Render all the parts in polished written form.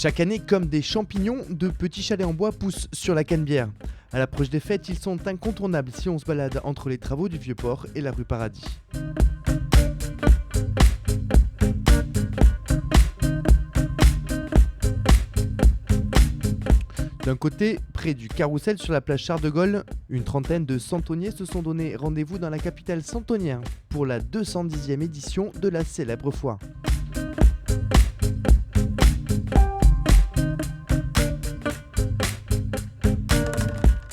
Chaque année, comme des champignons, de petits chalets en bois poussent sur la Canebière. À l'approche des fêtes, ils sont incontournables si on se balade entre les travaux du Vieux-Port et la rue Paradis. D'un côté, près du Carrousel sur la place Charles de Gaulle, une trentaine de centonniers se sont donné rendez-vous dans la capitale centonnière pour la 210e édition de la célèbre foire.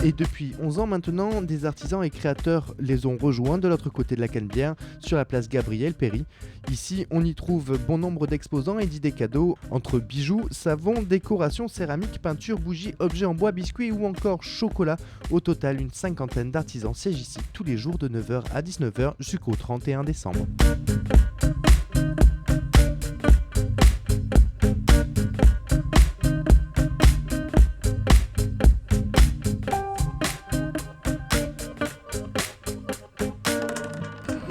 Et depuis 11 ans maintenant, des artisans et créateurs les ont rejoints de l'autre côté de la Canebière, sur la place Gabriel-Péri. Ici, on y trouve bon nombre d'exposants et d'idées cadeaux, entre bijoux, savons, décorations, céramiques, peintures, bougies, objets en bois, biscuits ou encore chocolat. Au total, une cinquantaine d'artisans siègent ici tous les jours de 9h à 19h jusqu'au 31 décembre.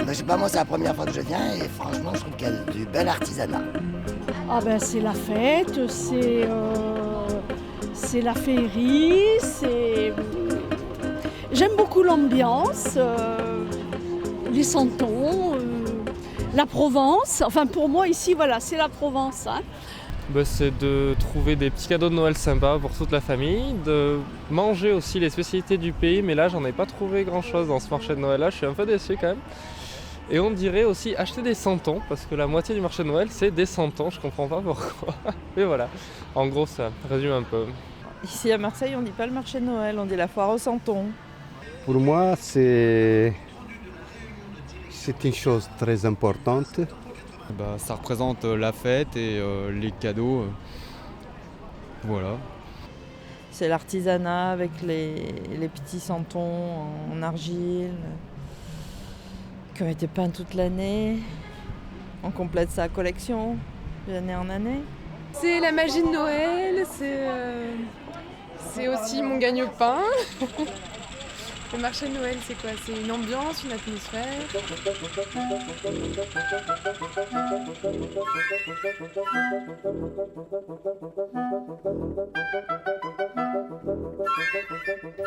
Je sais pas, moi c'est la première fois que je viens et franchement je trouve qu'il y a du bel artisanat. Ah ben c'est la fête, c'est la féerie, j'aime beaucoup l'ambiance, les santons, la Provence. Enfin pour moi ici voilà, c'est la Provence. Hein. C'est de trouver des petits cadeaux de Noël sympas pour toute la famille, de manger aussi les spécialités du pays, mais là j'en ai pas trouvé grand chose dans ce marché de Noël là, je suis un peu déçu quand même. Et on dirait aussi acheter des santons, parce que la moitié du marché de Noël c'est des santons, je comprends pas pourquoi. Mais voilà, en gros ça résume un peu. Ici à Marseille on dit pas le marché de Noël, on dit la foire aux santons. Pour moi c'est une chose très importante. Ça représente la fête et les cadeaux. Voilà. C'est l'artisanat avec les petits santons en argile qui ont été peints toute l'année. On complète sa collection d'année en année. C'est la magie de Noël, c'est aussi mon gagne-pain. Le marché de Noël, c'est quoi? C'est une ambiance, une atmosphère.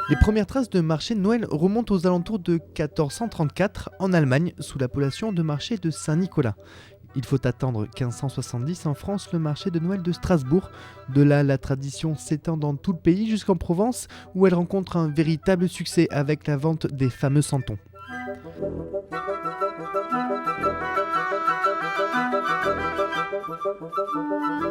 Les premières traces de marché de Noël remontent aux alentours de 1434 en Allemagne, sous l'appellation de marché de Saint-Nicolas. Il faut attendre 1570 en France le marché de Noël de Strasbourg. De là, la tradition s'étend dans tout le pays jusqu'en Provence, où elle rencontre un véritable succès avec la vente des fameux santons.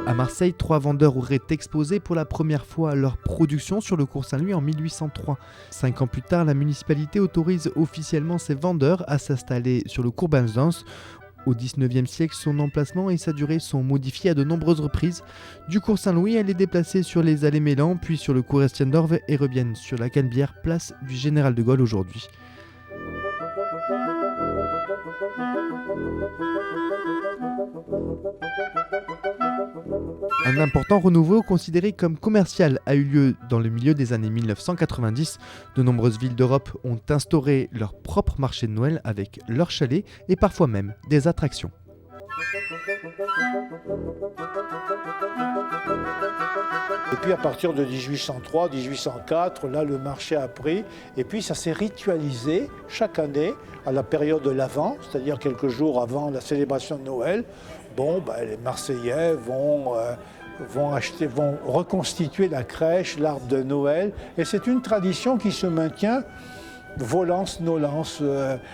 À Marseille, 3 vendeurs auraient exposé pour la première fois leur production sur le cours Saint-Louis en 1803. 5 ans plus tard, la municipalité autorise officiellement ses vendeurs à s'installer sur le cours Benzance. Au XIXe siècle, son emplacement et sa durée sont modifiés à de nombreuses reprises. Du cours Saint-Louis, elle est déplacée sur les allées Mélan, puis sur le cours Estienne-d'Orve et reviennent sur la Canebière, place du Général de Gaulle aujourd'hui. Un important renouveau considéré comme commercial a eu lieu dans le milieu des années 1990. De nombreuses villes d'Europe ont instauré leur propre marché de Noël avec leurs chalets et parfois même des attractions. Et puis à partir de 1803, 1804, là le marché a pris et puis ça s'est ritualisé chaque année à la période de l'Avent, c'est-à-dire quelques jours avant la célébration de Noël. Les Marseillais vont reconstituer la crèche, l'arbre de Noël et c'est une tradition qui se maintient. Volance, nolance,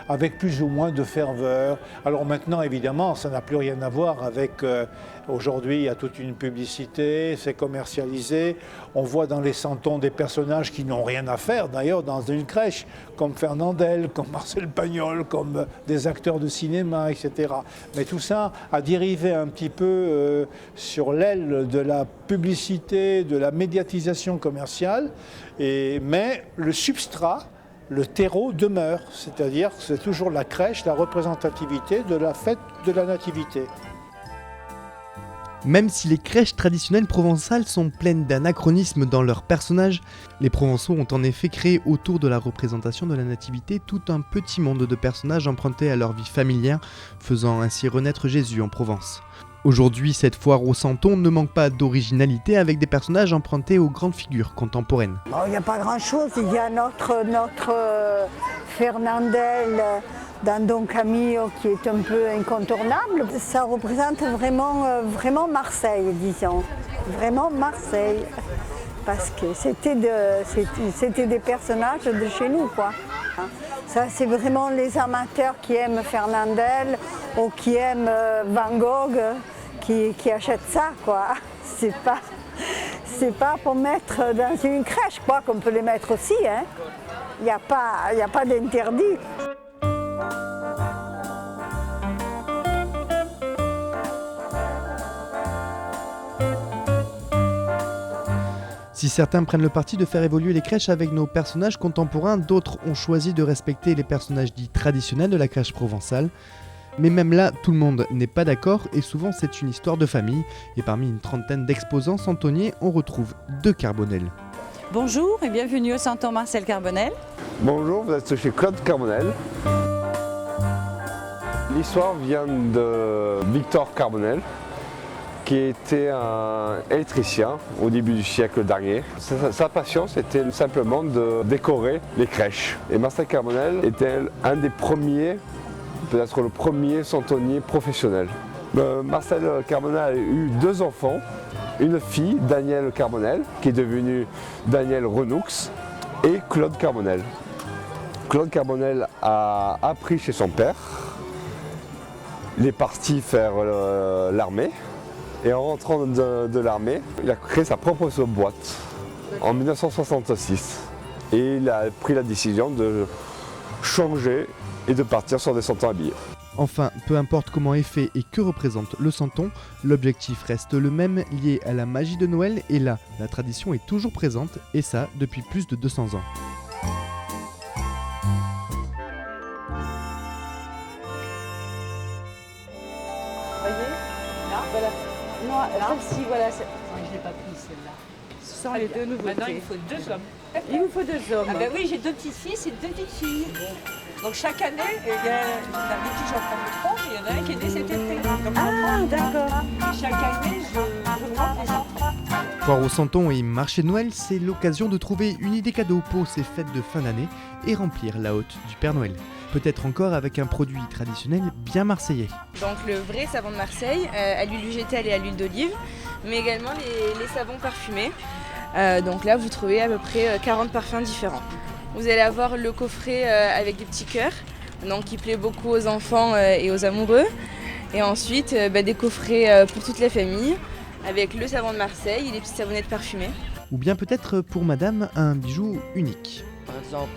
avec plus ou moins de ferveur. Alors maintenant, évidemment, ça n'a plus rien à voir avec... Aujourd'hui, il y a toute une publicité, c'est commercialisé. On voit dans les santons des personnages qui n'ont rien à faire, d'ailleurs, dans une crèche, comme Fernandel, comme Marcel Pagnol, comme des acteurs de cinéma, etc. Mais tout ça a dérivé un petit peu sur l'aile de la publicité, de la médiatisation commerciale. Mais le substrat, le terreau demeure, c'est-à-dire que c'est toujours la crèche, la représentativité de la fête de la nativité. Même si les crèches traditionnelles provençales sont pleines d'anachronismes dans leurs personnages, les Provençaux ont en effet créé autour de la représentation de la nativité tout un petit monde de personnages empruntés à leur vie familière, faisant ainsi renaître Jésus en Provence. Aujourd'hui, cette foire au Santon ne manque pas d'originalité avec des personnages empruntés aux grandes figures contemporaines. Bon, il n'y a pas grand-chose, il y a notre Fernandel dans Don Camillo qui est un peu incontournable. Ça représente vraiment Marseille, disons, vraiment Marseille. Parce que c'était des personnages de chez nous, quoi. Ça, c'est vraiment les amateurs qui aiment Fernandel ou qui aiment Van Gogh qui achètent ça, quoi. C'est pas pour mettre dans une crèche, quoi, qu'on peut les mettre aussi, hein. Il n'y a pas d'interdit. Si certains prennent le parti de faire évoluer les crèches avec nos personnages contemporains, d'autres ont choisi de respecter les personnages dits traditionnels de la crèche provençale. Mais même là, tout le monde n'est pas d'accord et souvent c'est une histoire de famille. Et parmi une trentaine d'exposants santonniers, on retrouve deux Carbonel. Bonjour et bienvenue au Santon Marcel Carbonel. Bonjour, vous êtes chez Claude Carbonel. L'histoire vient de Victor Carbonel, qui était un électricien au début du siècle dernier. Sa passion, c'était simplement de décorer les crèches. Et Marcel Carbonel était un des premiers, peut-être le premier santonnier professionnel. Marcel Carbonel a eu deux enfants, une fille, Danielle Carbonel, qui est devenue Danielle Renoux, et Claude Carbonel. Claude Carbonel a appris chez son père. Il est parti faire l'armée. Et en rentrant de l'armée, il a créé sa propre boîte en 1966. Et il a pris la décision de changer et de partir sur des santons habillés. Enfin, peu importe comment est fait et que représente le santon, l'objectif reste le même, lié à la magie de Noël, et là, la tradition est toujours présente, et ça depuis plus de 200 ans. Celle-ci, voilà. Je ne l'ai pas prise celle-là. Ce sont les deux nouveautés. Maintenant, il faut deux hommes. Il vous faut deux hommes. Ah ben oui, j'ai deux petits fils et deux petites filles. Donc chaque année, il y a un petit j'en prends le tronc, et il y en a un qui est né cet été. Ah, d'accord. Chaque année, je prends les enfants. Foire au Santon et marché de Noël, c'est l'occasion de trouver une idée cadeau pour ces fêtes de fin d'année et remplir la hotte du Père Noël. Peut-être encore avec un produit traditionnel bien marseillais. Donc le vrai savon de Marseille, à l'huile végétale et à l'huile d'olive, mais également les savons parfumés. Donc là, vous trouvez à peu près 40 parfums différents. Vous allez avoir le coffret avec des petits cœurs, donc qui plaît beaucoup aux enfants et aux amoureux. Et ensuite, des coffrets pour toute la famille, avec le savon de Marseille et les petites savonnettes parfumées. Ou bien peut-être pour madame, un bijou unique. Par exemple,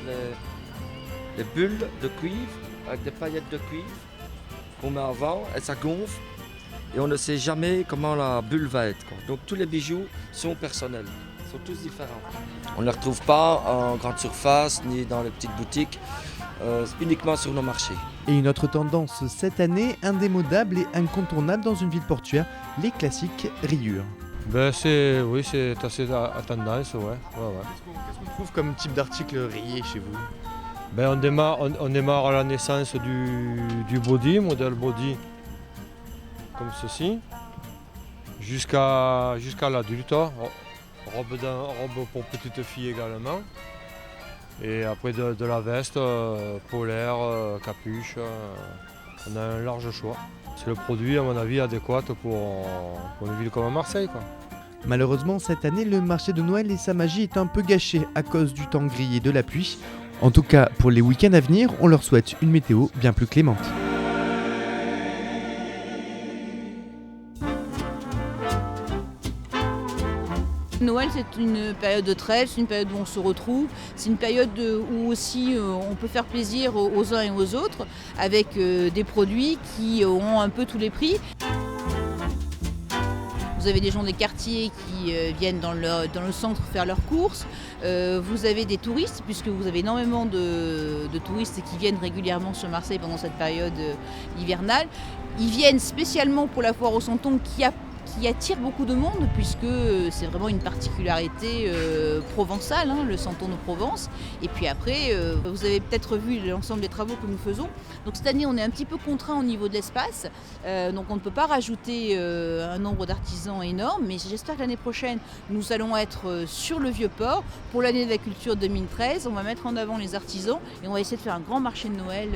les bulles de cuivre, avec des paillettes de cuivre, qu'on met avant et ça gonfle. Et on ne sait jamais comment la bulle va être, quoi. Donc tous les bijoux sont personnels, sont tous différents. On ne les retrouve pas en grande surface ni dans les petites boutiques, uniquement sur nos marchés. Et une autre tendance cette année, indémodable et incontournable dans une ville portuaire, les classiques rayures. C'est assez à tendance, ouais. Qu'est-ce qu'on trouve comme type d'article rayé chez vous? On démarre à la naissance du body, modèle body, comme ceci, jusqu'à l'adulte, robe pour petite fille également. Et après de la veste, polaire, capuche, on a un large choix. C'est le produit à mon avis adéquat pour une ville comme Marseille, quoi. Malheureusement, cette année, le marché de Noël et sa magie est un peu gâché à cause du temps gris et de la pluie. En tout cas, pour les week-ends à venir, on leur souhaite une météo bien plus clémente. Noël, c'est une période de trêve, c'est une période où on se retrouve, c'est une période où aussi on peut faire plaisir aux uns et aux autres avec des produits qui ont un peu tous les prix. Vous avez des gens des quartiers qui viennent dans le centre faire leurs courses. Vous avez des touristes, puisque vous avez énormément de touristes qui viennent régulièrement sur Marseille pendant cette période hivernale. Ils viennent spécialement pour la foire au Santon qui qui attire beaucoup de monde puisque c'est vraiment une particularité provençale, hein, le Santon de Provence. Et puis après, vous avez peut-être vu l'ensemble des travaux que nous faisons. Donc cette année, on est un petit peu contraint au niveau de l'espace. Donc on ne peut pas rajouter un nombre d'artisans énorme. Mais j'espère que l'année prochaine, nous allons être sur le Vieux-Port. Pour l'année de la culture 2013, on va mettre en avant les artisans et on va essayer de faire un grand marché de Noël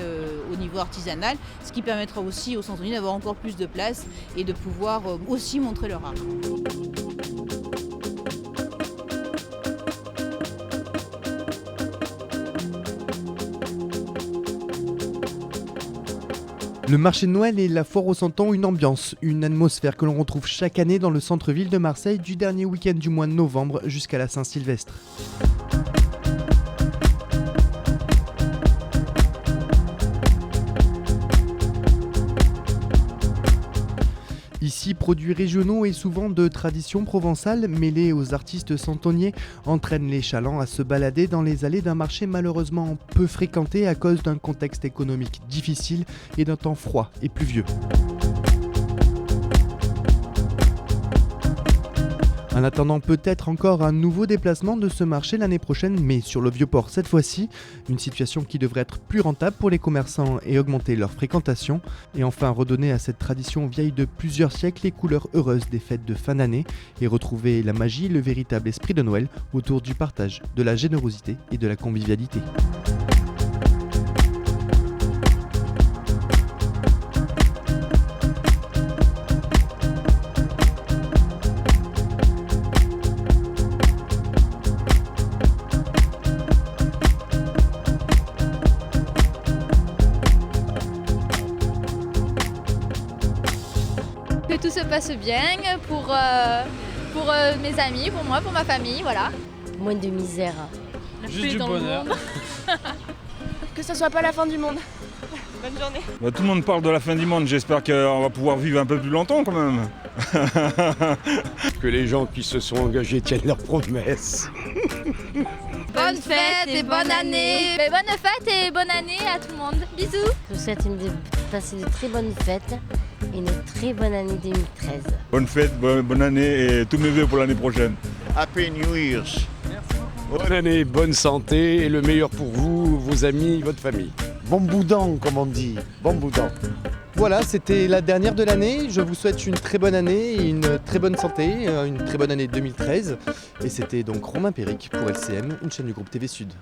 au niveau artisanal, ce qui permettra aussi aux Santoniens d'avoir encore plus de place et de pouvoir aussi montrer leur art. Le marché de Noël et la foire au Santon, une ambiance, une atmosphère que l'on retrouve chaque année dans le centre-ville de Marseille du dernier week-end du mois de novembre jusqu'à la Saint-Sylvestre. Ici, produits régionaux et souvent de tradition provençale mêlés aux artistes santoniers entraînent les chalands à se balader dans les allées d'un marché malheureusement peu fréquenté à cause d'un contexte économique difficile et d'un temps froid et pluvieux. En attendant peut-être encore un nouveau déplacement de ce marché l'année prochaine, mais sur le Vieux-Port cette fois-ci, une situation qui devrait être plus rentable pour les commerçants et augmenter leur fréquentation, et enfin redonner à cette tradition vieille de plusieurs siècles les couleurs heureuses des fêtes de fin d'année, et retrouver la magie, le véritable esprit de Noël autour du partage, de la générosité et de la convivialité. Que tout se passe bien pour mes amis, pour moi, pour ma famille, voilà. Moins de misère. Juste du bonheur. Que ce soit pas la fin du monde. Bonne journée. Tout le monde parle de la fin du monde, j'espère qu'on va pouvoir vivre un peu plus longtemps quand même. Que les gens qui se sont engagés tiennent leurs promesses. Bonne fête et bonne année. Bonne fête et bonne année à tout le monde. Bisous. Je vous souhaite de passer de très bonnes fêtes et une très bonne année 2013. Bonne fête, bonne année et tous mes vœux pour l'année prochaine. Happy New Year's. Bonne année, bonne santé et le meilleur pour vous, vos amis, votre famille. Bon boudin, comme on dit. Bon boudin. Voilà, c'était la dernière de l'année. Je vous souhaite une très bonne année et une très bonne santé, une très bonne année 2013. Et c'était donc Romain Péric pour LCM, une chaîne du groupe TV Sud.